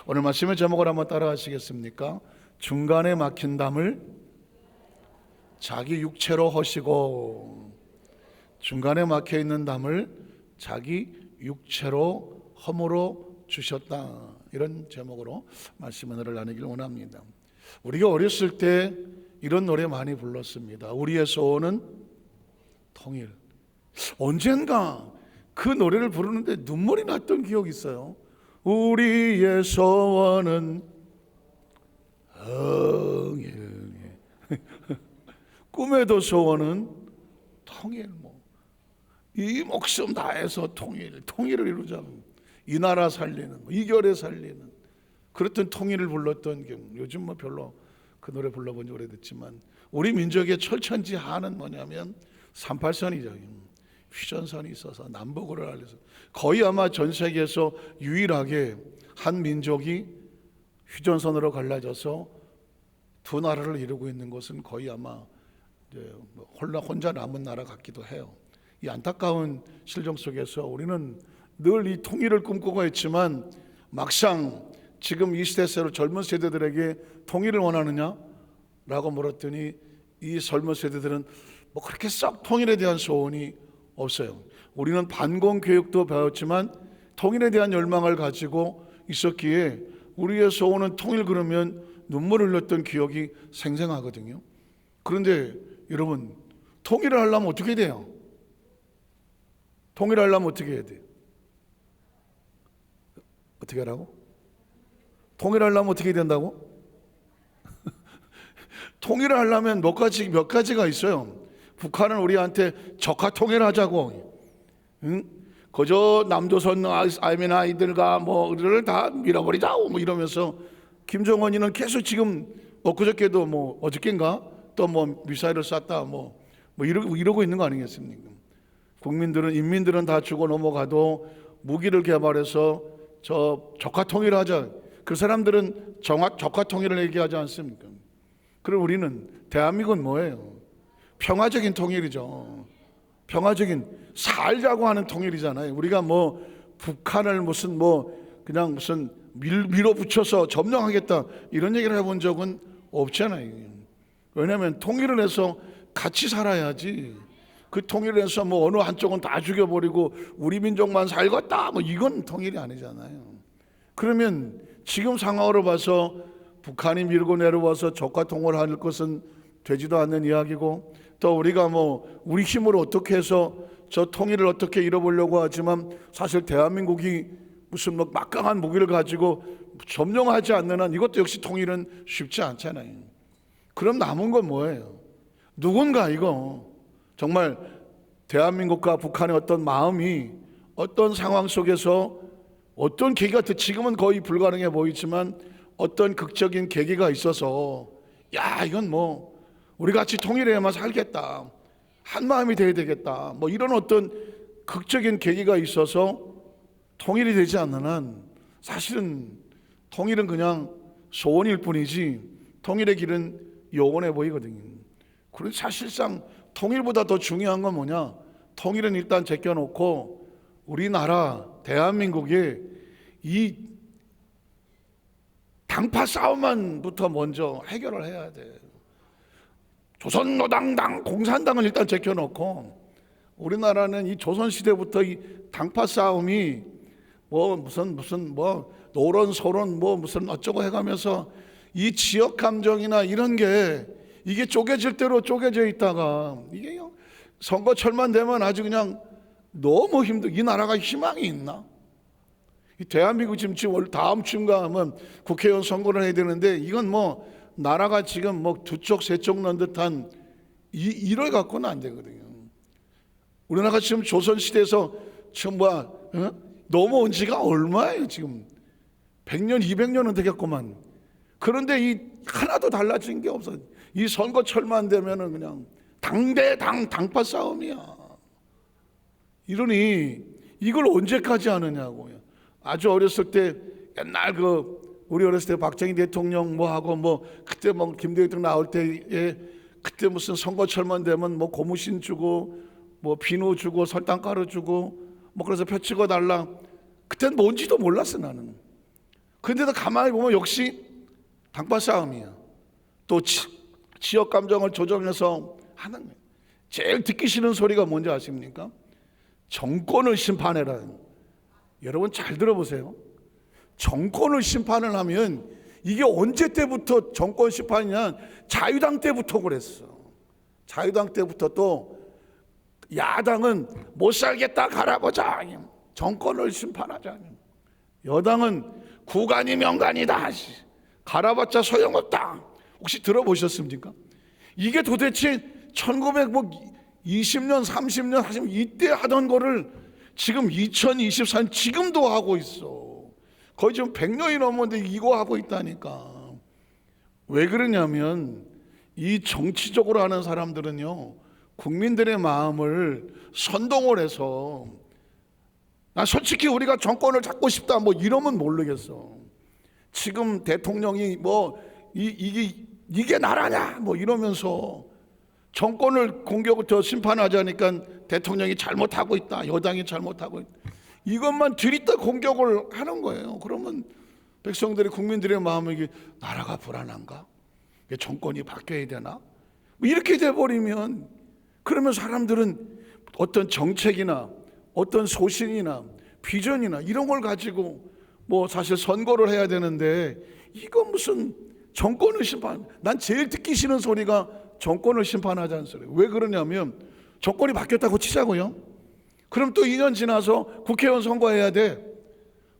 오늘 말씀의 제목을 한번 따라 하시겠습니까? 중간에 막힌 담을 자기 육체로 허시고, 중간에 막혀 있는 담을 자기 육체로 허물어 주셨다. 이런 제목으로 말씀의 은혜를 나누기를 원합니다. 우리가 어렸을 때 이런 노래 많이 불렀습니다. 우리의 소원은 통일. 언젠가 그 노래를 부르는데 눈물이 났던 기억이 있어요. 우리의 소원은 통일. 꿈에도 소원은 통일. 이 목숨 다해서 통일을 이루자. 이 나라 살리는, 이 결에 살리는 그랬던 통일을 불렀던 경우. 요즘 별로 그 노래 불러본 지 오래됐지만 우리 민족의 철천지하는 뭐냐면 38선이죠. 휴전선이 있어서 남북으로 알려서 거의 아마 전 세계에서 유일하게 한 민족이 휴전선으로 갈라져서 두 나라를 이루고 있는 것은 거의 아마 혼자 남은 나라 같기도 해요. 이 안타까운 실정 속에서 우리는 늘 이 통일을 꿈꾸고 있지만 막상 지금 이 시대로 젊은 세대들에게 통일을 원하느냐? 라고 물었더니 이 젊은 세대들은 그렇게 썩 통일에 대한 소원이 없어요. 우리는 반공 교육도 배웠지만 통일에 대한 열망을 가지고 있었기에 우리의 소원은 통일 그러면 눈물을 흘렸던 기억이 생생하거든요. 그런데 여러분, 통일을 하려면 어떻게 돼요? 통일을 하려면 어떻게 해야 돼요? 어떻게 하라고? 통일을 하려면 어떻게 해야 된다고? 통일을 하려면 몇 가지가 있어요. 북한은 우리한테 적화 통일하자고, 그저 남조선 아이들과 를 다 밀어버리자 이러면서 김정은이는 계속 지금 엊그저께도 어저께인가 또 미사일을 쐈다 이러고 있는 거 아니겠습니까? 인민들은 다 죽어 넘어가도 무기를 개발해서 적화 통일하자. 그 사람들은 적화 통일을 얘기하지 않습니까? 그럼 우리는 대한민국은 뭐예요? 평화적인 통일이죠. 평화적인 살자고 하는 통일이잖아요. 우리가 북한을 그냥 밀어붙여서 점령하겠다 이런 얘기를 해본 적은 없잖아요. 왜냐하면 통일을 해서 같이 살아야지. 그 통일을 해서 어느 한쪽은 다 죽여버리고 우리 민족만 살겠다 이건 통일이 아니잖아요. 그러면 지금 상황으로 봐서 북한이 밀고 내려와서 적화 통일할 것은 되지도 않는 이야기고, 또 우리가 우리 힘으로 어떻게 해서 저 통일을 어떻게 이뤄보려고 하지만 사실 대한민국이 무슨 막강한 무기를 가지고 점령하지 않는 한 이것도 역시 통일은 쉽지 않잖아요. 그럼 남은 건 뭐예요? 누군가 정말 대한민국과 북한의 어떤 마음이 어떤 상황 속에서 어떤 계기가 지금은 거의 불가능해 보이지만 어떤 극적인 계기가 있어서 이건 우리 같이 통일해야만 살겠다, 한 마음이 돼야 되겠다 이런 어떤 극적인 계기가 있어서 통일이 되지 않는 한 사실은 통일은 그냥 소원일 뿐이지 통일의 길은 영원해 보이거든요. 그래서 사실상 통일보다 더 중요한 건 뭐냐? 통일은 일단 제껴놓고 우리나라 대한민국의 이 당파 싸움만부터 먼저 해결을 해야 돼. 조선노당당, 공산당을 일단 제껴놓고 우리나라는 이 조선시대부터 이 당파 싸움이 무슨 노론 소론 무슨 어쩌고 해가면서 이 지역 감정이나 이런 게 이게 쪼개질 대로 쪼개져 있다가 이게 선거철만 되면 아주 그냥 너무 이 나라가 희망이 있나? 이 대한민국 지금 다음 주인가 하면 국회의원 선거를 해야 되는데 이건 나라가 지금 두 쪽 세 쪽 넣은 듯한 이걸 갖고는 안 되거든요. 우리나라가 지금 조선시대에서 지금 넘어온 지가 얼마예요? 지금 100년 200년은 되겠구만. 그런데 이 하나도 달라진 게 없어. 이 선거철만 되면은 그냥 당파 싸움이야. 이러니 이걸 언제까지 하느냐고요. 아주 어렸을 때 옛날 우리 어렸을 때 박정희 대통령 하고 그때 김대중 나올 때에 그때 무슨 선거철만 되면 고무신 주고 비누 주고 설탕가루 주고 그래서 표 찍어 달라. 그땐 뭔지도 몰랐어 나는. 근데도 가만히 보면 역시 당파 싸움이야. 또 지역 감정을 조정해서 하는 거예요. 제일 듣기 싫은 소리가 뭔지 아십니까? 정권을 심판해라. 여러분 잘 들어보세요. 정권을 심판을 하면 이게 언제 때부터 정권 심판이냐? 자유당 때부터 그랬어. 자유당 때부터 또 야당은 못 살겠다 갈아보자, 정권을 심판하자. 여당은 구간이 명간이다, 갈아봤자 소용없다. 혹시 들어보셨습니까? 이게 도대체 1920년 30년 하시면 이때 하던 거를 지금 2024년 지금도 하고 있어. 거의 지금 100년이 넘었는데 이거 하고 있다니까. 왜 그러냐면 이 정치적으로 하는 사람들은요, 국민들의 마음을 선동을 해서, 나 솔직히 우리가 정권을 잡고 싶다 뭐 이러면 모르겠어. 지금 대통령이 뭐 이게 나라냐 뭐 이러면서 정권을 공격부터 심판하자니까 대통령이 잘못하고 있다, 여당이 잘못하고 있다, 이것만 들이다 공격을 하는 거예요. 그러면 백성들이, 국민들의 마음이 이게 나라가 불안한가? 정권이 바뀌어야 되나? 뭐 이렇게 돼버리면, 그러면 사람들은 어떤 정책이나 어떤 소신이나 비전이나 이런 걸 가지고 뭐 사실 선거를 해야 되는데, 이거 무슨 정권을 심판, 난 제일 듣기 싫은 소리가 정권을 심판하자는 소리예요. 왜 그러냐면 정권이 바뀌었다고 치자고요. 그럼 또 2년 지나서 국회의원 선거해야 돼.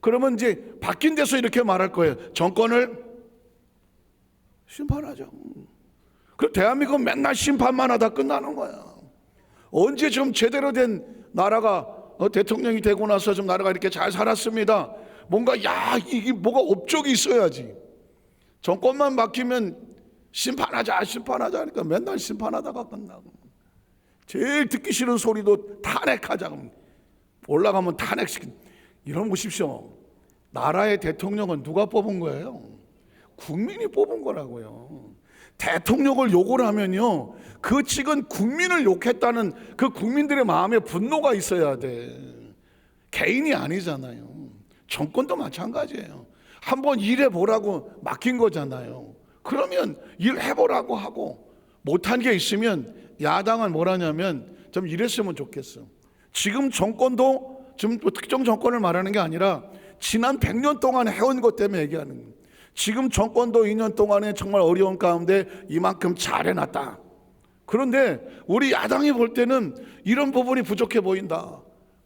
그러면 이제 바뀐 데서 이렇게 말할 거예요. 정권을 심판하자. 그럼 대한민국은 맨날 심판만 하다 끝나는 거야. 언제 좀 제대로 된 나라가, 대통령이 되고 나서 좀 나라가 이렇게 잘 살았습니다. 뭔가 이게 뭐가 업적이 있어야지. 정권만 바뀌면 심판하자 하니까 맨날 심판하다가 끝나고, 제일 듣기 싫은 소리도 탄핵하자. 올라가면 탄핵시킨. 이런 보십시오. 나라의 대통령은 누가 뽑은 거예요? 국민이 뽑은 거라고요. 대통령을 욕을 하면요, 그 측은 국민을 욕했다는 그 국민들의 마음에 분노가 있어야 돼. 개인이 아니잖아요. 정권도 마찬가지예요. 한번 일해보라고 맡긴 거잖아요. 그러면 일해보라고 하고, 못한 게 있으면 야당은 뭐라냐면 좀 이랬으면 좋겠어. 지금 정권도 지금 특정 정권을 말하는 게 아니라 지난 100년 동안 해온 것 때문에 얘기하는 거예요. 지금 정권도 2년 동안에 정말 어려운 가운데 이만큼 잘해놨다. 그런데 우리 야당이 볼 때는 이런 부분이 부족해 보인다.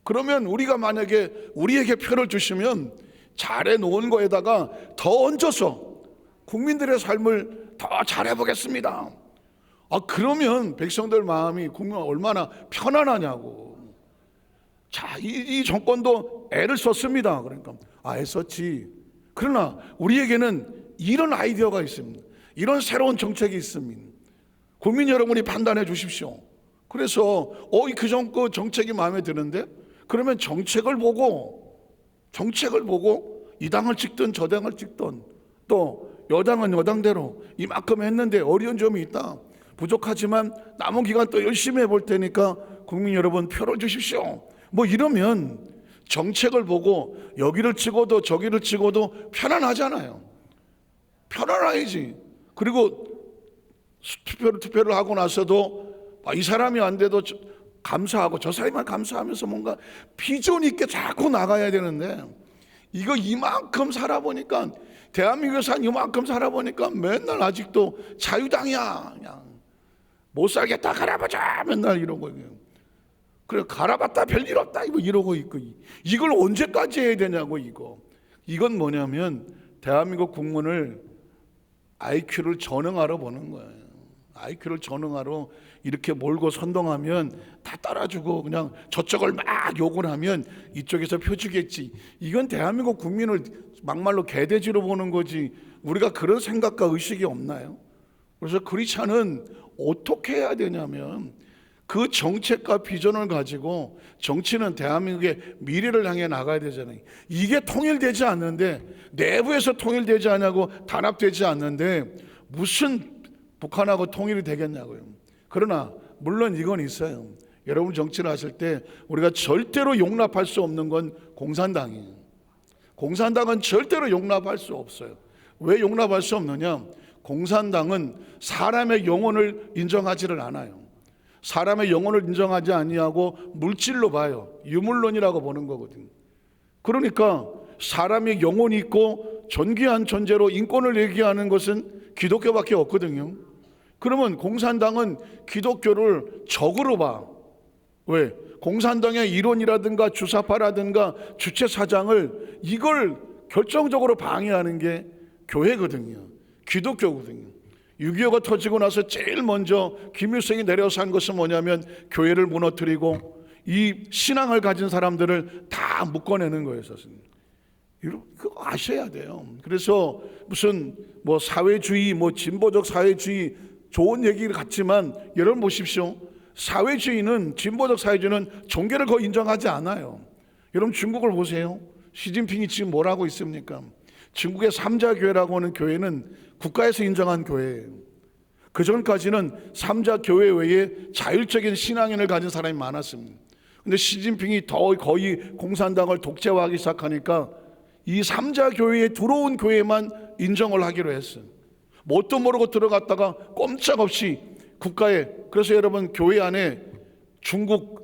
그러면 우리가 만약에 우리에게 표를 주시면 잘해놓은 거에다가 더 얹어서 국민들의 삶을 더 잘해보겠습니다. 그러면 백성들 마음이, 국민 얼마나 편안하냐고. 자, 이 정권도 애를 썼습니다. 그러니까 애썼지. 그러나 우리에게는 이런 아이디어가 있습니다. 이런 새로운 정책이 있습니다. 국민 여러분이 판단해 주십시오. 그래서 그 정책이 마음에 드는데, 그러면 정책을 보고 이 당을 찍든 저 당을 찍든, 또 여당은 여당대로 이만큼 했는데 어려운 점이 있다, 부족하지만 남은 기간 또 열심히 해볼 테니까 국민 여러분 표를 주십시오. 뭐 이러면 정책을 보고 여기를 찍어도 저기를 찍어도 편안하잖아요. 편안하지. 그리고 투표를 하고 나서도 이 사람이 안 돼도 감사하고 저 사람만 감사하면서 뭔가 비전 있게 자꾸 나가야 되는데, 이거 이만큼 살아보니까, 대한민국에서 이만큼 살아보니까 맨날 아직도 자유당이야. 그냥 못 살겠다 갈아보자 맨날 이러고, 그래 갈아봤다 별일 없다 이러고 있고, 이걸 언제까지 해야 되냐고. 이건 뭐냐면 대한민국 국민을 IQ를 전응하러 보는 거예요. IQ를 전응하러 이렇게 몰고 선동하면 다 따라주고, 그냥 저쪽을 막 욕을 하면 이쪽에서 표주겠지. 이건 대한민국 국민을 막말로 개돼지로 보는 거지. 우리가 그런 생각과 의식이 없나요? 그래서 크리스찬은 어떻게 해야 되냐면, 그 정책과 비전을 가지고 정치는 대한민국의 미래를 향해 나가야 되잖아요. 이게 통일되지 않는데, 내부에서 통일되지 않냐고, 단합되지 않는데 무슨 북한하고 통일이 되겠냐고요. 그러나 물론 이건 있어요. 여러분 정치를 하실 때 우리가 절대로 용납할 수 없는 건 공산당이에요. 공산당은 절대로 용납할 수 없어요. 왜 용납할 수 없느냐? 공산당은 사람의 영혼을 인정하지를 않아요. 사람의 영혼을 인정하지 아니하고 물질로 봐요. 유물론이라고 보는 거거든요. 그러니까 사람의 영혼이 있고 존귀한 존재로 인권을 얘기하는 것은 기독교밖에 없거든요. 그러면 공산당은 기독교를 적으로 봐. 왜? 공산당의 이론이라든가 주사파라든가 주체사상을 이걸 결정적으로 방해하는 게 교회거든요. 기독교거든요. 6.25가 터지고 나서 제일 먼저 김일성이 내려서 한 것은 뭐냐면 교회를 무너뜨리고 이 신앙을 가진 사람들을 다 묶어내는 거예요. 그거 아셔야 돼요. 그래서 무슨 뭐 사회주의, 뭐 진보적 사회주의 좋은 얘기 같지만 여러분 보십시오. 사회주의는, 진보적 사회주의는 종교를 거의 인정하지 않아요. 여러분 중국을 보세요. 시진핑이 지금 뭐라고 있습니까? 중국의 삼자교회라고 하는 교회는 국가에서 인정한 교회예요. 그 전까지는 삼자교회 외에 자율적인 신앙인을 가진 사람이 많았습니다. 근데 시진핑이 더 거의 공산당을 독재화하기 시작하니까 이 삼자교회에 들어온 교회만 인정을 하기로 했어요. 뭣도 모르고 들어갔다가 꼼짝없이 국가에, 그래서 여러분 교회 안에 중국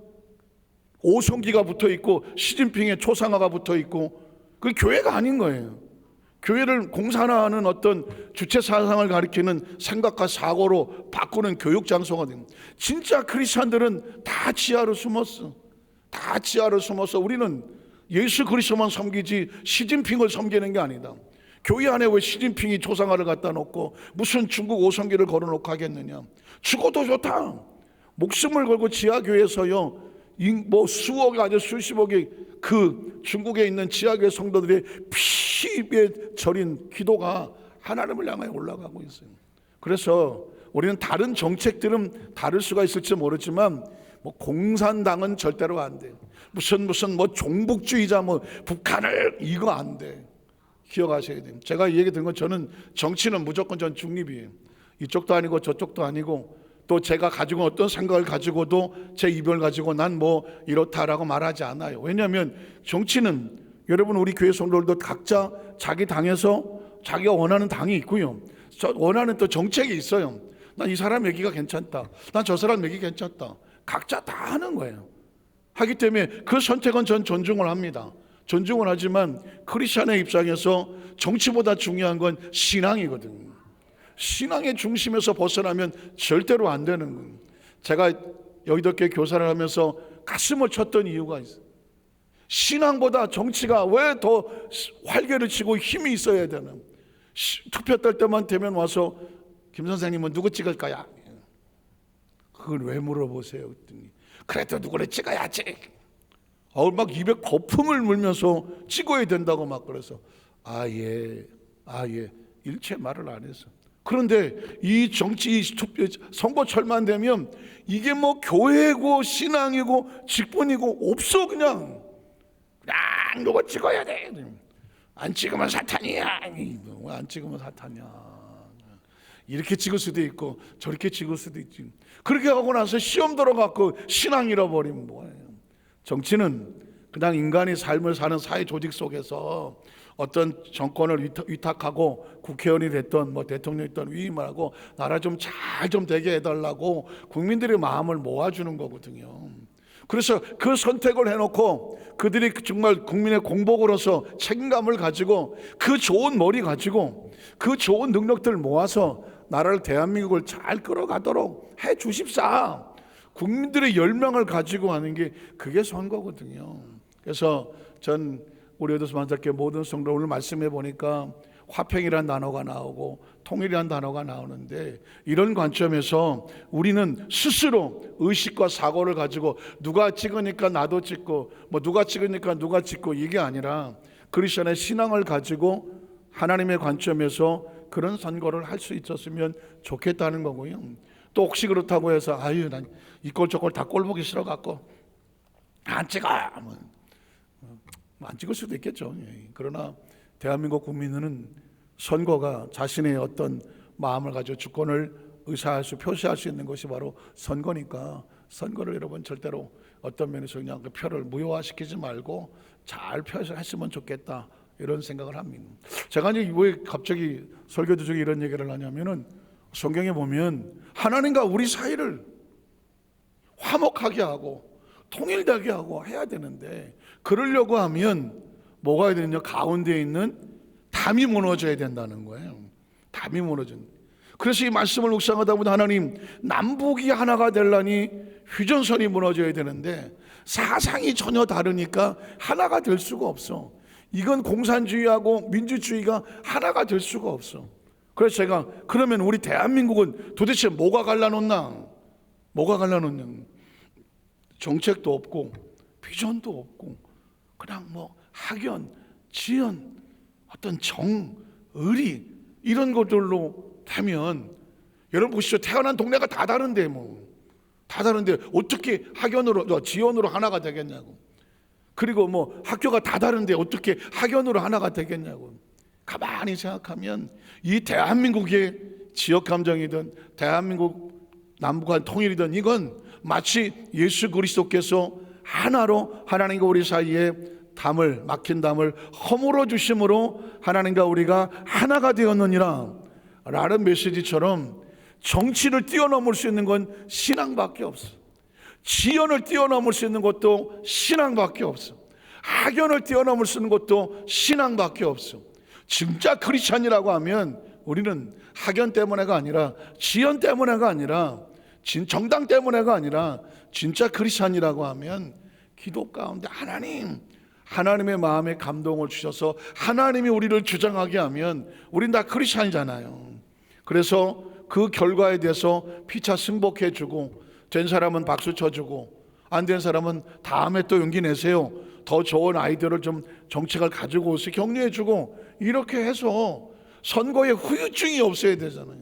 오성기가 붙어 있고 시진핑의 초상화가 붙어 있고 그 교회가 아닌 거예요. 교회를 공산화하는 어떤 주체 사상을 가리키는 생각과 사고로 바꾸는 교육 장소가 됩니다. 진짜 크리스천들은 다 지하로 숨었어. 다 지하로 숨어서 우리는 예수 그리스도만 섬기지 시진핑을 섬기는 게 아니다. 교회 안에 왜 시진핑이 초상화를 갖다 놓고 무슨 중국 오성기를 걸어놓고 하겠느냐. 죽어도 좋다. 목숨을 걸고 지하교회에서요, 뭐 수억이 아니라 수십억의 그 중국에 있는 지하교회 성도들의 피에 절인 기도가 하나님을 향해 올라가고 있어요. 그래서 우리는 다른 정책들은 다를 수가 있을지 모르지만 뭐 공산당은 절대로 안 돼. 무슨 뭐 종북주의자 뭐 북한을 이거 안 돼. 기억하셔야 돼요. 제가 이 얘기 듣는 건 저는 정치는 무조건 전 중립이에요. 이쪽도 아니고 저쪽도 아니고 또 제가 가지고 어떤 생각을 가지고도 제 입을 가지고 난 뭐 이렇다라고 말하지 않아요. 왜냐하면 정치는 여러분 우리 교회 성도들도 각자 자기 당에서 자기가 원하는 당이 있고요. 원하는 또 정책이 있어요. 난 이 사람 얘기가 괜찮다. 난 저 사람 얘기 괜찮다. 각자 다 하는 거예요. 하기 때문에 그 선택은 전 존중을 합니다. 존중을 하지만 크리스천의 입장에서 정치보다 중요한 건 신앙이거든요. 신앙의 중심에서 벗어나면 절대로 안 되는 거예요. 제가 여의도교회 교사를 하면서 가슴을 쳤던 이유가 있어요. 신앙보다 정치가 왜 더 활개를 치고 힘이 있어야 되나. 투표 딸 때만 되면 와서 김 선생님은 누구 찍을까요? 그걸 왜 물어보세요? 그랬더니 그래도 누구를 찍어야지. 막 입에 거품을 물면서 찍어야 된다고 막 그래서 예 일체 말을 안 했어. 그런데 이 정치 선거철만 되면 이게 뭐 교회고 신앙이고 직분이고 없어. 그냥 누가 찍어야 돼. 안 찍으면 사탄이야. 안 찍으면 사탄이야. 이렇게 찍을 수도 있고 저렇게 찍을 수도 있지. 그렇게 하고 나서 시험 들어갖고 신앙 잃어버리면 뭐예요? 정치는 그냥 인간이 삶을 사는 사회 조직 속에서 어떤 정권을 위탁하고 국회의원이 됐던 뭐 대통령이 됐던 위임하고 나라 좀 잘 좀 되게 해달라고 국민들의 마음을 모아주는 거거든요. 그래서 그 선택을 해놓고 그들이 정말 국민의 공복으로서 책임감을 가지고 그 좋은 머리 가지고 그 좋은 능력들을 모아서 나라를 대한민국을 잘 끌어가도록 해 주십사. 국민들의 열망을 가지고 하는 게 그게 선거거든요. 그래서 전 우리 에도스 만삭교회 모든 성도 오늘 말씀해 보니까 화평이라는 단어가 나오고 통일이라는 단어가 나오는데 이런 관점에서 우리는 스스로 의식과 사고를 가지고 누가 찍으니까 나도 찍고 뭐 누가 찍으니까 누가 찍고 이게 아니라 크리스천의 신앙을 가지고 하나님의 관점에서 그런 선거를 할 수 있었으면 좋겠다는 거고요. 또 혹시 그렇다고 해서 난 이꼴 저꼴 다 꼴보기 싫어갖고 안 찍어. 안 찍을 수도 있겠죠. 그러나 대한민국 국민은 선거가 자신의 어떤 마음을 가지고 주권을 의사할 수 표시할 수 있는 것이 바로 선거니까 선거를 여러분 절대로 어떤 면에서 그냥 그 표를 무효화시키지 말고 잘 표시했으면 좋겠다. 이런 생각을 합니다. 제가 이제 왜 갑자기 설교 중에 이런 얘기를 하냐면은 성경에 보면 하나님과 우리 사이를 화목하게 하고 통일되게 하고 해야 되는데, 그러려고 하면 뭐가 해야 되느냐? 가운데에 있는 담이 무너져야 된다는 거예요. 담이 무너진. 그래서 이 말씀을 묵상하다 보면 하나님, 남북이 하나가 되려니 휴전선이 무너져야 되는데 사상이 전혀 다르니까 하나가 될 수가 없어. 이건 공산주의하고 민주주의가 하나가 될 수가 없어. 그래서 제가, 그러면 우리 대한민국은 도대체 뭐가 갈라놓나? 뭐가 갈라놓냐? 정책도 없고 비전도 없고 그냥 뭐 학연, 지연, 어떤 정, 의리 이런 것들로 되면, 여러분 보시죠. 태어난 동네가 다 다른데 다 다른데 어떻게 학연으로 지연으로 하나가 되겠냐고. 그리고 뭐 학교가 다 다른데 어떻게 학연으로 하나가 되겠냐고. 가만히 생각하면 이 대한민국의 지역 감정이든 대한민국 남북한 통일이든 이건 마치 예수 그리스도께서 하나로 하나님과 우리 사이에 담을, 막힌 담을 허물어 주심으로 하나님과 우리가 하나가 되었느니라 라는 메시지처럼, 정치를 뛰어넘을 수 있는 건 신앙밖에 없어. 지연을 뛰어넘을 수 있는 것도 신앙밖에 없어. 학연을 뛰어넘을 수 있는 것도 신앙밖에 없어. 진짜 크리스찬이라고 하면 우리는 학연 때문에가 아니라, 지연 때문에가 아니라, 정당 때문에가 아니라, 진짜 크리스찬이라고 하면 기도 가운데 하나님의 마음에 감동을 주셔서 하나님이 우리를 주장하게 하면 우린 다 크리스찬이잖아요. 그래서 그 결과에 대해서 피차 승복해주고, 된 사람은 박수 쳐주고, 안 된 사람은 다음에 또 용기 내세요, 더 좋은 아이디어를 좀 정책을 가지고 오세요, 격려해주고, 이렇게 해서 선거에 후유증이 없어야 되잖아요.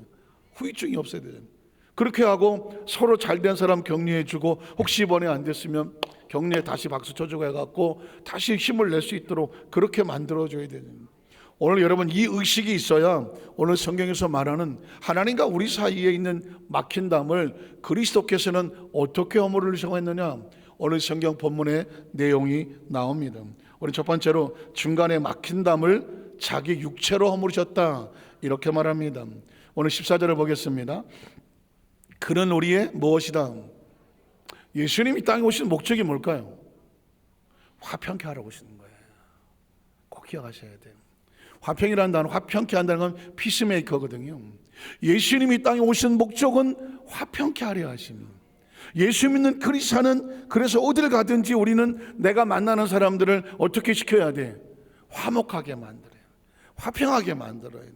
후유증이 없어야 되잖아요. 그렇게 하고 서로 잘된 사람 격려해주고, 혹시 이번에 안 됐으면 격려에 다시 박수 쳐주고 해갖고 다시 힘을 낼 수 있도록 그렇게 만들어줘야 되는. 오늘 여러분 이 의식이 있어야 오늘 성경에서 말하는 하나님과 우리 사이에 있는 막힌 담을 그리스도께서는 어떻게 허물으시고 했느냐, 오늘 성경 본문의 내용이 나옵니다. 우리 첫 번째로 중간에 막힌 담을 자기 육체로 허물으셨다 이렇게 말합니다. 오늘 14절을 보겠습니다. 그는 우리의 무엇이다? 예수님이 땅에 오신 목적이 뭘까요? 화평케 하라고 오시는 거예요. 꼭 기억하셔야 돼요. 화평이라는 단어, 화평케 한다는 건 피스메이커거든요. 예수님이 땅에 오신 목적은 화평케 하려 하십니다. 예수 믿는 크리스찬은 그래서 어딜 가든지 우리는 내가 만나는 사람들을 어떻게 시켜야 돼? 화목하게 만들어요. 화평하게 만들어요.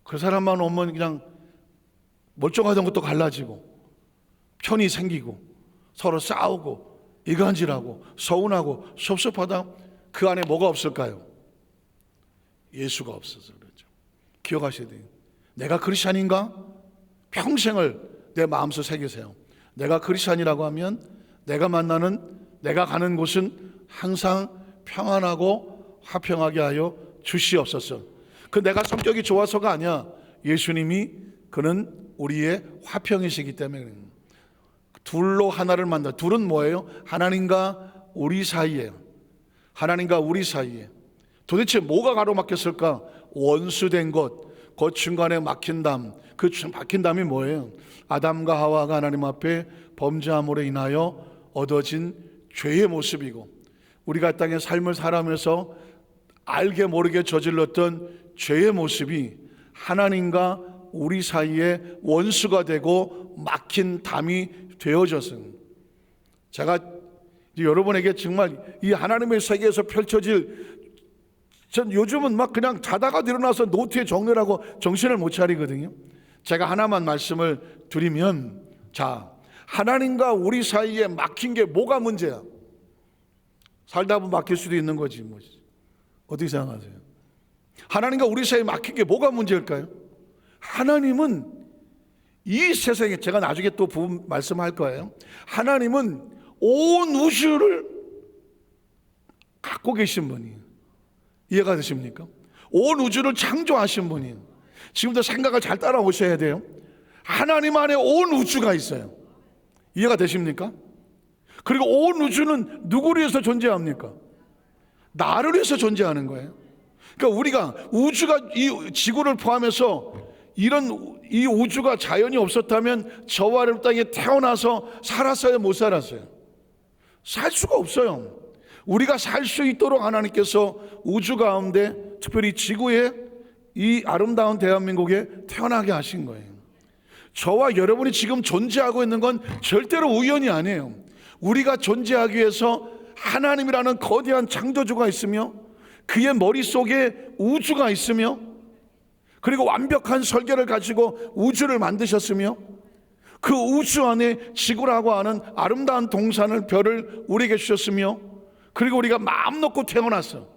그 사람만 오면 그냥 멀쩡하던 것도 갈라지고 편이 생기고 서로 싸우고 이간질하고 서운하고 섭섭하다. 그 안에 뭐가 없을까요? 예수가 없어서 그렇죠. 기억하셔야 돼요. 내가 크리스찬인가? 평생을 내 마음속 새기세요. 내가 크리스찬이라고 하면 내가 만나는, 내가 가는 곳은 항상 평안하고 화평하게 하여 주시옵소서. 그 내가 성격이 좋아서가 아니야. 예수님이 그는 우리의 화평이시기 때문에. 둘로 하나를 만나. 둘은 뭐예요? 하나님과 우리 사이에. 하나님과 우리 사이에. 도대체 뭐가 가로막혔을까? 원수된 것, 그 중간에 막힌 담. 그 막힌 담이 뭐예요? 아담과 하와가 하나님 앞에 범죄함으로 인하여 얻어진 죄의 모습이고, 우리가 땅에 삶을 살아가면서 알게 모르게 저질렀던 죄의 모습이 하나님과 우리 사이에 원수가 되고 막힌 담이 되어졌습니다. 제가 여러분에게 정말 이 하나님의 세계에서 펼쳐질, 전 요즘은 막 그냥 자다가 일어나서 노트에 정리를 하고 정신을 못 차리거든요. 제가 하나만 말씀을 드리면, 자, 하나님과 우리 사이에 막힌 게 뭐가 문제야? 살다 보면 막힐 수도 있는 거지 뭐. 어떻게 생각하세요? 하나님과 우리 사이에 막힌 게 뭐가 문제일까요? 하나님은 이 세상에, 제가 나중에 또 부분 말씀할 거예요. 하나님은 온 우주를 갖고 계신 분이에요. 이해가 되십니까? 온 우주를 창조하신 분이에요. 지금부터 생각을 잘 따라오셔야 돼요. 하나님 안에 온 우주가 있어요. 이해가 되십니까? 그리고 온 우주는 누구를 위해서 존재합니까? 나를 위해서 존재하는 거예요. 그러니까 우리가 우주가 이 지구를 포함해서 이 우주가 자연이 없었다면 저와 여러분 땅에 태어나서 살았어요, 못 살았어요? 살 수가 없어요. 우리가 살 수 있도록 하나님께서 우주 가운데 특별히 지구에 이 아름다운 대한민국에 태어나게 하신 거예요. 저와 여러분이 지금 존재하고 있는 건 절대로 우연이 아니에요. 우리가 존재하기 위해서 하나님이라는 거대한 창조주가 있으며 그의 머릿속에 우주가 있으며 그리고 완벽한 설계를 가지고 우주를 만드셨으며 그 우주 안에 지구라고 하는 아름다운 동산을 별을 우리에게 주셨으며 그리고 우리가 마음 놓고 태어났어.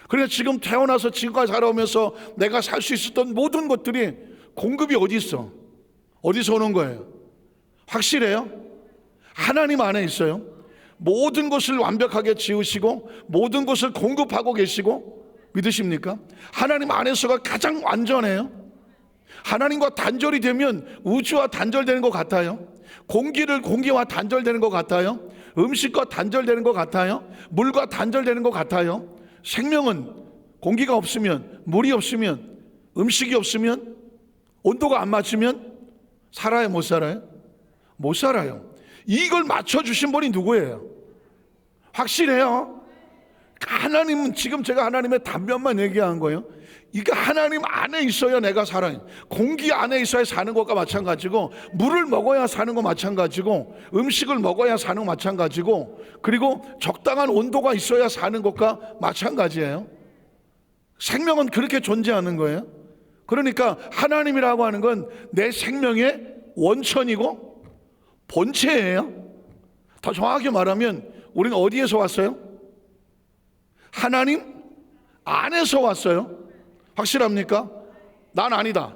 그러니까 지금 태어나서 지금까지 살아오면서 내가 살 수 있었던 모든 것들이 공급이 어디 있어? 어디서 오는 거예요? 확실해요? 하나님 안에 있어요. 모든 것을 완벽하게 지으시고 모든 것을 공급하고 계시고 믿으십니까? 하나님 안에서가 가장 완전해요. 하나님과 단절이 되면 우주와 단절되는 것 같아요. 공기와 단절되는 것 같아요. 음식과 단절되는 것 같아요. 물과 단절되는 것 같아요. 생명은 공기가 없으면, 물이 없으면, 음식이 없으면, 온도가 안 맞으면 살아요, 못 살아요? 못 살아요. 이걸 맞춰주신 분이 누구예요? 확실해요? 하나님은, 지금 제가 하나님의 단면만 얘기한 거예요. 이게 하나님 안에 있어야 내가 살아요. 공기 안에 있어야 사는 것과 마찬가지고, 물을 먹어야 사는 것 마찬가지고, 음식을 먹어야 사는 것 마찬가지고, 그리고 적당한 온도가 있어야 사는 것과 마찬가지예요. 생명은 그렇게 존재하는 거예요. 그러니까 하나님이라고 하는 건 내 생명의 원천이고 본체예요. 더 정확하게 말하면 우리는 어디에서 왔어요? 하나님 안에서 왔어요. 확실합니까? 난 아니다.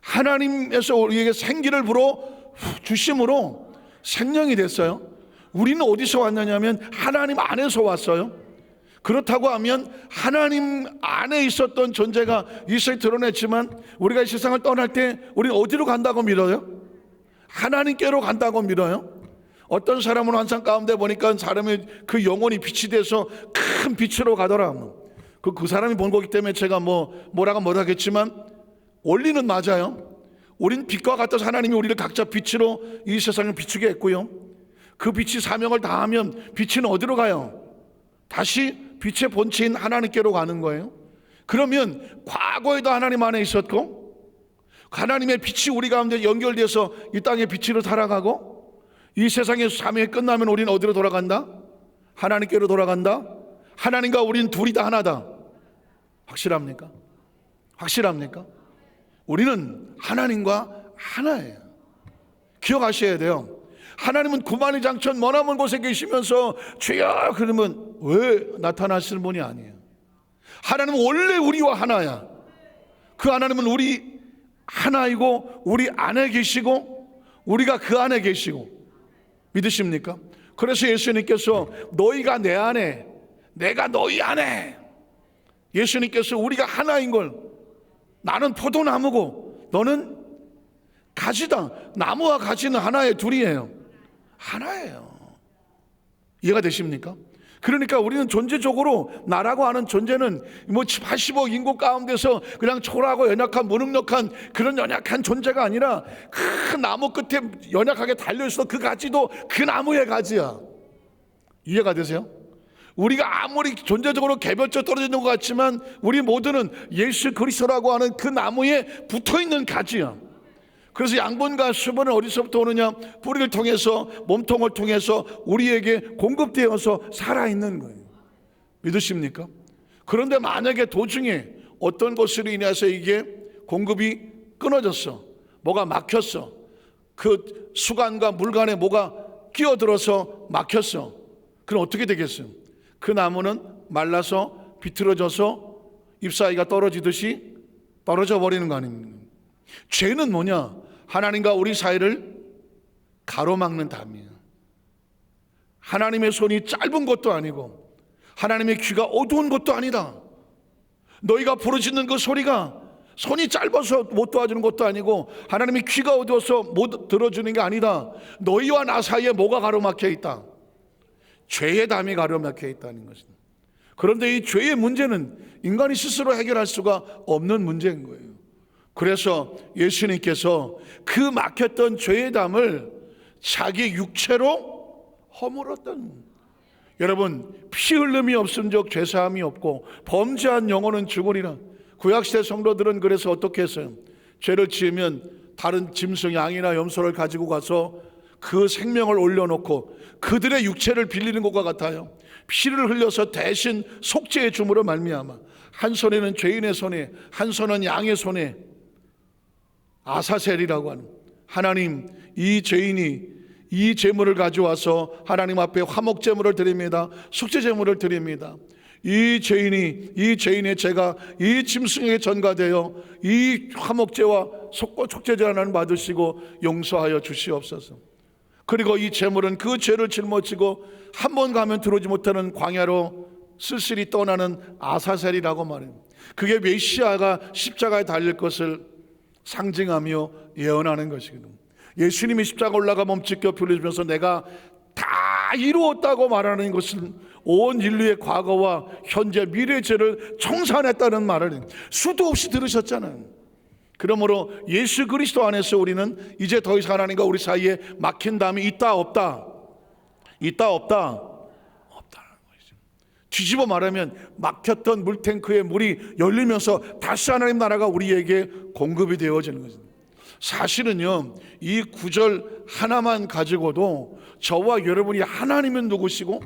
하나님에서 우리에게 생기를 불어 주심으로 생명이 됐어요. 우리는 어디서 왔느냐면 하나님 안에서 왔어요. 그렇다고 하면 하나님 안에 있었던 존재가 이 세상에 드러냈지만 우리가 이 세상을 떠날 때 우리는 어디로 간다고 믿어요? 하나님께로 간다고 믿어요. 어떤 사람은 환상 가운데 보니까 사람의 그 영혼이 빛이 돼서 큰 빛으로 가더라. 그 사람이 본 거기 때문에 제가 뭐라고 못하겠지만 원리는 맞아요. 우린 빛과 같아서 하나님이 우리를 각자 빛으로 이 세상을 비추게 했고요. 그 빛이 사명을 다하면 빛은 어디로 가요? 다시 빛의 본체인 하나님께로 가는 거예요. 그러면 과거에도 하나님 안에 있었고 하나님의 빛이 우리 가운데 연결돼서 이 땅의 빛으로 살아가고 이 세상의 사명이 끝나면 우리는 어디로 돌아간다? 하나님께로 돌아간다. 하나님과 우리는 둘이 다 하나다. 확실합니까? 확실합니까? 우리는 하나님과 하나예요. 기억하셔야 돼요. 하나님은 구만의 장천 머나먼 곳에 계시면서 주여 그러면 왜 나타나시는 분이 아니에요. 하나님은 원래 우리와 하나야. 그 하나님은 우리 하나이고 우리 안에 계시고 우리가 그 안에 계시고 믿으십니까? 그래서 예수님께서 너희가 내 안에 내가 너희 안에, 예수님께서 우리가 하나인 걸, 나는 포도나무고 너는 가지다. 나무와 가지는 하나의 둘이에요. 하나예요. 이해가 되십니까? 그러니까 우리는 존재적으로 나라고 하는 존재는 80억 인구 가운데서 그냥 초라하고 연약한 무능력한 그런 연약한 존재가 아니라 큰 나무 끝에 연약하게 달려있어. 그 가지도 그 나무의 가지야. 이해가 되세요? 우리가 아무리 존재적으로 개별적으로 떨어지는 것 같지만 우리 모두는 예수 그리스도라고 하는 그 나무에 붙어있는 가지야. 그래서 양분과 수분은 어디서부터 오느냐? 뿌리를 통해서, 몸통을 통해서 우리에게 공급되어서 살아있는 거예요. 믿으십니까? 그런데 만약에 도중에 어떤 것으로 인해서 이게 공급이 끊어졌어, 뭐가 막혔어, 그 수간과 물간에 뭐가 끼어들어서 막혔어, 그럼 어떻게 되겠어요? 그 나무는 말라서 비틀어져서 잎사귀가 떨어지듯이 떨어져 버리는 거 아닙니까? 죄는 뭐냐? 하나님과 우리 사이를 가로막는 담이에요. 하나님의 손이 짧은 것도 아니고 하나님의 귀가 어두운 것도 아니다. 너희가 부르짖는 그 소리가 손이 짧아서 못 도와주는 것도 아니고 하나님의 귀가 어두워서 못 들어주는 게 아니다. 너희와 나 사이에 뭐가 가로막혀 있다? 죄의 담이 가로막혀 있다는 것입니다. 그런데 이 죄의 문제는 인간이 스스로 해결할 수가 없는 문제인 거예요. 그래서 예수님께서 그 막혔던 죄의 담을 자기 육체로 허물었던, 여러분, 피 흘림이 없음즉 죄사함이 없고 범죄한 영혼은 죽으리라. 구약시대 성도들은 그래서 어떻게 했어요? 죄를 지으면 다른 짐승 양이나 염소를 가지고 가서 그 생명을 올려놓고 그들의 육체를 빌리는 것과 같아요. 피를 흘려서 대신 속죄해 줌으로 말미암아 한 손에는 죄인의 손에, 한 손은 양의 손에, 아사셀이라고 하는, 하나님, 이 죄인이 이 제물을 가져와서 하나님 앞에 화목 제물을 드립니다. 속죄 제물을 드립니다. 이 죄인의 죄가 이 짐승에게 전가되어 이 화목제와 속죄제 하나님 받으시고 용서하여 주시옵소서. 그리고 이 제물은 그 죄를 짊어지고 한 번 가면 들어오지 못하는 광야로 쓸쓸히 떠나는 아사셀이라고 말해요. 그게 메시아가 십자가에 달릴 것을 상징하며 예언하는 것이거든요. 예수님이 십자가 올라가 몸짓겨 빌어주면서 내가 다 이루었다고 말하는 것은 온 인류의 과거와 현재 미래의 죄를 청산했다는 말을 수도 없이 들으셨잖아요. 그러므로 예수 그리스도 안에서 우리는 이제 더 이상 하나님과 우리 사이에 막힌 담이 있다 없다? 있다 없다? 없다는 거죠. 뒤집어 말하면 막혔던 물탱크의 물이 열리면서 다시 하나님 나라가 우리에게 공급이 되어지는 거죠. 사실은요, 이 구절 하나만 가지고도 저와 여러분이 하나님은 누구시고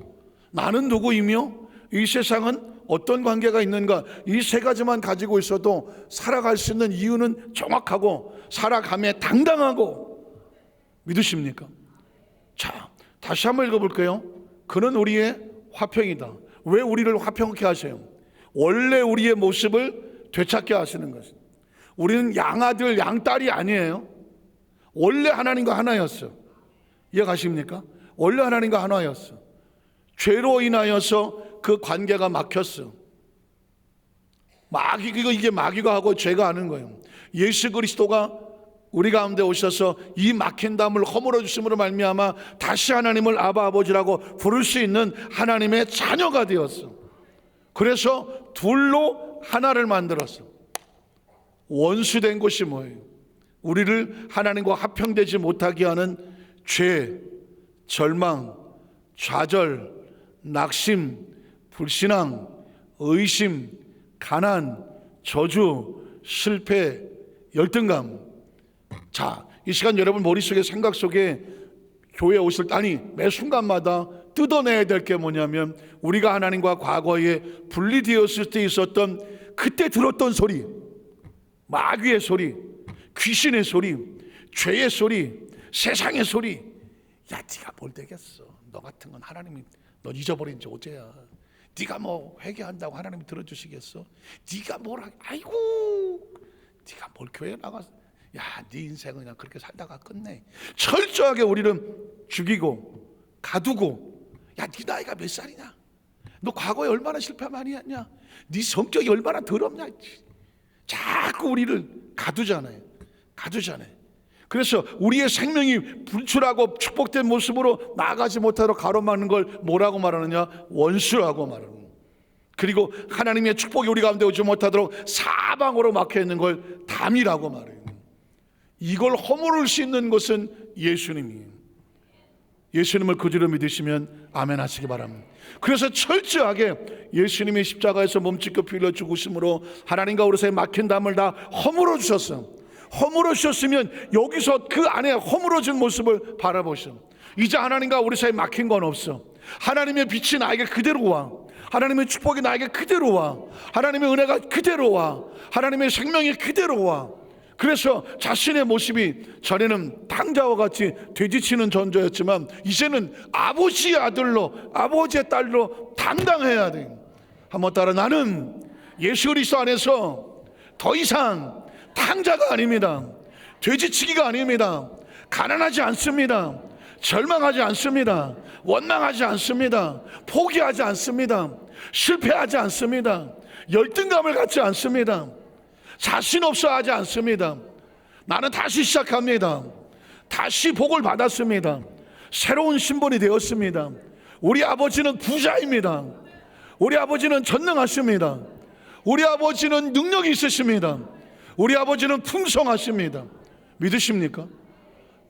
나는 누구이며 이 세상은 어떤 관계가 있는가, 이 세 가지만 가지고 있어도 살아갈 수 있는 이유는 정확하고 살아감에 당당하고, 믿으십니까? 자, 다시 한번 읽어볼게요. 그는 우리의 화평이다. 왜 우리를 화평케 하세요? 원래 우리의 모습을 되찾게 하시는 것입니다. 우리는 양아들 양딸이 아니에요. 원래 하나님과 하나였어. 이해가십니까? 원래 하나님과 하나였어. 죄로 인하여서 그 관계가 막혔어. 이게 마귀가 하고 죄가 하는 거예요. 예수 그리스도가 우리 가운데 오셔서 이 막힌 담을 허물어 주심으로 말미암아 다시 하나님을 아바 아버지라고 부를 수 있는 하나님의 자녀가 되었어. 그래서 둘로 하나를 만들었어. 원수된 것이 뭐예요? 우리를 하나님과 화평되지 못하게 하는 죄, 절망, 좌절, 낙심, 불신앙, 의심, 가난, 저주, 실패, 열등감. 자, 이 시간 여러분 머릿속에, 생각 속에 교회 오실 때, 아니 매 순간마다 뜯어내야 될 게 뭐냐면 우리가 하나님과 과거에 분리되었을 때 있었던 그때 들었던 소리, 마귀의 소리, 귀신의 소리, 죄의 소리, 세상의 소리. 야, 네가 뭘 되겠어? 너 같은 건 하나님이 너 잊어버린 지 어제야. 네가 뭐 회개한다고 하나님이 들어주시겠어? 네가 뭘 아이고, 네가 뭘 교회 나가서, 야, 네 인생은 그냥 그렇게 살다가 끝내. 철저하게 우리는 죽이고 가두고, 야, 네 나이가 몇 살이냐? 너 과거에 얼마나 실패 많이 했냐? 네 성격이 얼마나 더럽냐? 자꾸 우리를 가두잖아요. 그래서 우리의 생명이 분출하고 축복된 모습으로 나아가지 못하도록 가로막는 걸 뭐라고 말하느냐? 원수라고 말하는 거예요. 그리고 하나님의 축복이 우리 가운데 오지 못하도록 사방으로 막혀있는 걸 담이라고 말해요. 이걸 허물을 수 있는 것은 예수님이에요. 예수님을 그대로 믿으시면 아멘 하시기 바랍니다. 그래서 철저하게 예수님이 십자가에서 몸짓고 피 흘려 죽으심으로 하나님과 우리 사이에 막힌 담을 다 허물어 주셨어요. 허물어 주셨으면 여기서 그 안에 허물어진 모습을 바라보시오. 이제 하나님과 우리 사이에 막힌 건 없어. 하나님의 빛이 나에게 그대로 와. 하나님의 축복이 나에게 그대로 와. 하나님의 은혜가 그대로 와. 하나님의 생명이 그대로 와. 그래서 자신의 모습이 전에는 당자와 같이 되지치는 존재였지만 이제는 아버지의 아들로, 아버지의 딸로 당당해야 돼. 한번 따라, 나는 예수 그리스도 안에서 더 이상 당자가 아닙니다. 되지치기가 아닙니다. 가난하지 않습니다. 절망하지 않습니다. 원망하지 않습니다. 포기하지 않습니다. 실패하지 않습니다. 열등감을 갖지 않습니다. 자신 없어 하지 않습니다. 나는 다시 시작합니다. 다시 복을 받았습니다. 새로운 신분이 되었습니다. 우리 아버지는 부자입니다. 우리 아버지는 전능하십니다. 우리 아버지는 능력이 있으십니다. 우리 아버지는 풍성하십니다. 믿으십니까?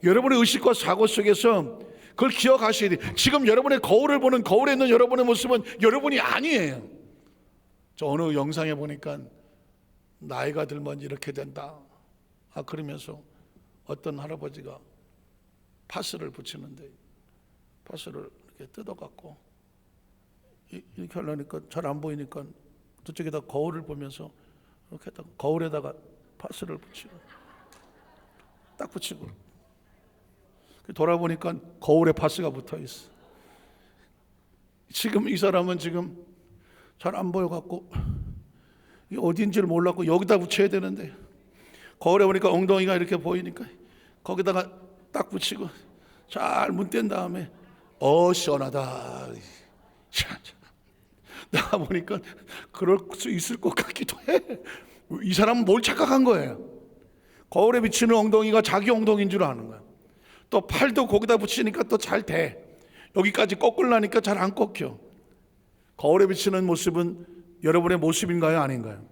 여러분의 의식과 사고 속에서 그걸 기억하셔야 돼요. 지금 여러분의 거울을 보는, 거울에 있는 여러분의 모습은 여러분이 아니에요. 저 어느 영상에 보니까 나이가 들면 이렇게 된다, 그러면서 어떤 할아버지가 파스를 붙이는데 파스를 이렇게 뜯어갖고 이렇게 하려니까 잘 안 보이니까 저쪽에다 거울을 보면서 이렇게 거울에다가 파스를 붙이고 딱 붙이고 돌아보니까 거울에 파스가 붙어 있어. 지금 이 사람은 지금 잘 안 보여갖고 이게 어딘지를 몰랐고 여기다 붙여야 되는데 거울에 보니까 엉덩이가 이렇게 보이니까 거기다가 딱 붙이고 잘 문댄 다음에 시원하다. 내가 보니까 그럴 수 있을 것 같기도 해. 이 사람은 뭘 착각한 거예요? 거울에 비치는 엉덩이가 자기 엉덩이인 줄 아는 거야. 또 팔도 거기다 붙이니까 또 잘 돼. 여기까지 꺾으려니까 잘 안 꺾여. 거울에 비치는 모습은 여러분의 모습인가요? 아닌가요?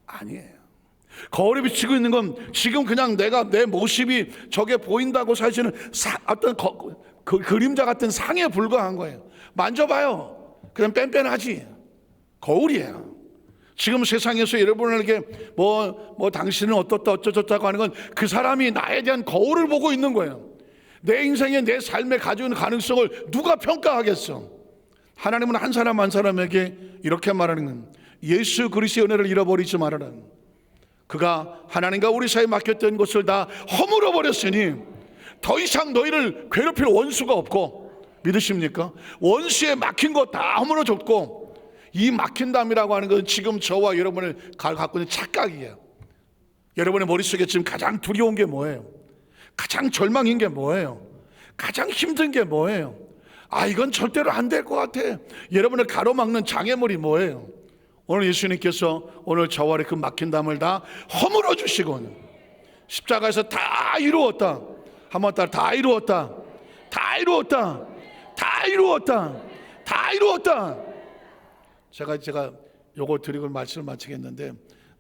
아니에요. 거울에 비치고 있는 건 지금 그냥 내 모습이 저게 보인다고 사실은 어떤 그 그림자 같은 상에 불과한 거예요. 만져봐요. 그냥 뺀뺀하지. 거울이에요. 지금 세상에서 여러분에게 뭐 당신은 어떻다 어쩌저쩌고 하는 건 그 사람이 나에 대한 거울을 보고 있는 거예요. 내 인생에 내 삶에 가지고 있는 가능성을 누가 평가하겠어? 하나님은 한 사람 한 사람에게 이렇게 말하는 건 예수 그리스도의 은혜를 잃어버리지 말아라. 그가 하나님과 우리 사이에 맡겼던 것을 다 허물어 버렸으니 더 이상 너희를 괴롭힐 원수가 없고, 믿으십니까? 원수에 막힌 거 다 허물어 줬고, 이 막힌담이라고 하는 건 지금 저와 여러분을 갖고 있는 착각이에요. 여러분의 머릿속에 지금 가장 두려운 게 뭐예요? 가장 절망인 게 뭐예요? 가장 힘든 게 뭐예요? 이건 절대로 안 될 것 같아. 여러분을 가로막는 장애물이 뭐예요? 오늘 예수님께서 오늘 저와 그 막힌 담을 다 허물어 주시고 십자가에서 다 이루었다. 한번 따라 다 이루었다. 다 이루었다. 다 이루었다. 다 이루었다. 제가 요거 드리고 말씀을 마치겠는데,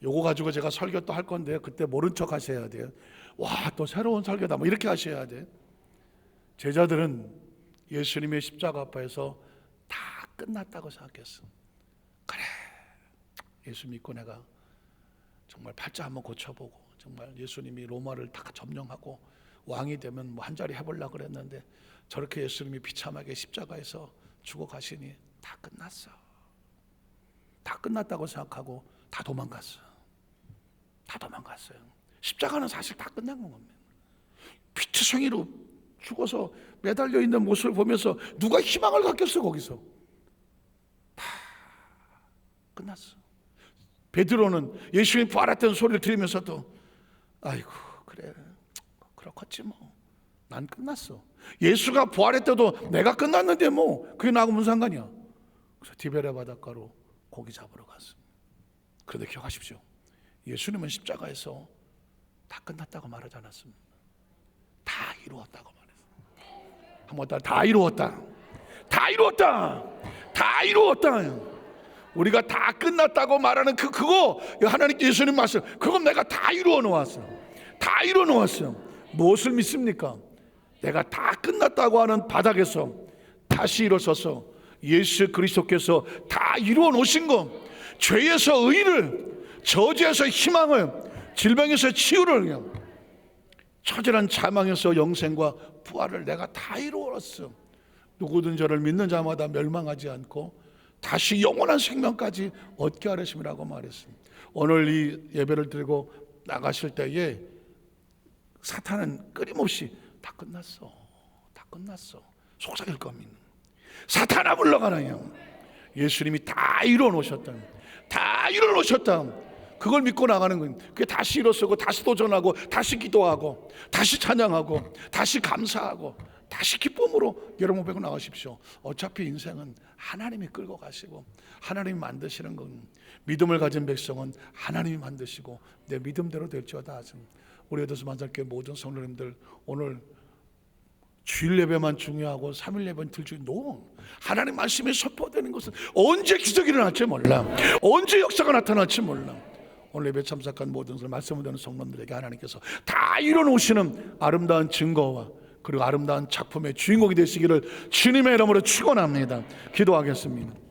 요거 가지고 제가 설교 또 할 건데요. 그때 모른 척 하셔야 돼요. 와, 또 새로운 설교다 뭐 이렇게 하셔야 돼. 제자들은 예수님의 십자가 앞에서 다 끝났다고 생각했어. 그래, 예수 믿고 내가 정말 팔자 한번 고쳐보고 정말 예수님이 로마를 다 점령하고 왕이 되면 뭐 한 자리 해보려고 그랬는데 저렇게 예수님이 비참하게 십자가에서 죽어가시니 다 끝났어. 다 끝났다고 생각하고 다 도망갔어. 다 도망갔어요. 십자가는 사실 다 끝난 겁니다. 피투성이로 죽어서 매달려 있는 모습을 보면서 누가 희망을 갖겠어? 거기서 다 끝났어. 베드로는 예수님 부활했다는 소리를 들으면서도 아이고 그래 그렇겠지 뭐, 난 끝났어. 예수가 부활했다도 내가 끝났는데 뭐 그게 나하고 무슨 상관이야. 그래서 디베레 바닷가로 고기 잡으러 갔습니다. 그런데 기억하십시오. 예수님은 십자가에서 다 끝났다고 말하지 않았습니다. 다 이루었다고 말했어요. 한번 다 이루었다. 다 이루었다. 다 이루었다. 우리가 다 끝났다고 말하는 그거 하나님 예수님 말씀, 그건 내가 다 이루어 놓았어. 다 이루어 놓았어요. 무엇을 믿습니까? 내가 다 끝났다고 하는 바닥에서 다시 일어서서 예수 그리스도께서 다 이루어 놓으신 것, 죄에서 의를, 저주에서 희망을, 질병에서 치유를, 처절한 사망에서 영생과 부활을 내가 다 이루었어. 누구든 저를 믿는 자마다 멸망하지 않고 다시 영원한 생명까지 얻게 하려심이라고 말했습니다. 오늘 이 예배를 드리고 나가실 때에 사탄은 끊임없이 다 끝났어, 다 끝났어 속삭일 겁니다. 사탄아 물러가라. 예수님이 다 이루어 놓으셨다. 다 이루어 놓으셨다. 그걸 믿고 나가는 거예요. 그게 다시 일어서고 다시 도전하고 다시 기도하고 다시 찬양하고 다시 감사하고 다시 기쁨으로 여러분 보고 나가십시오. 어차피 인생은 하나님이 끌고 가시고 하나님이 만드시는 건, 믿음을 가진 백성은 하나님이 만드시고 내 믿음대로 될지어다. 우리 에베소 만장교회 모든 성도님들 오늘 주일 예배만 중요하고 3일 예배는 들지. 하나님 말씀이 선포되는 것은 언제 기적이 일어날지 몰라. 언제 역사가 나타날지 몰라. 오늘 예배 참석한 모든 말씀을 듣는 성도들에게 하나님께서 다 이뤄놓으시는 아름다운 증거와 그리고 아름다운 작품의 주인공이 되시기를 주님의 이름으로 축원합니다. 기도하겠습니다.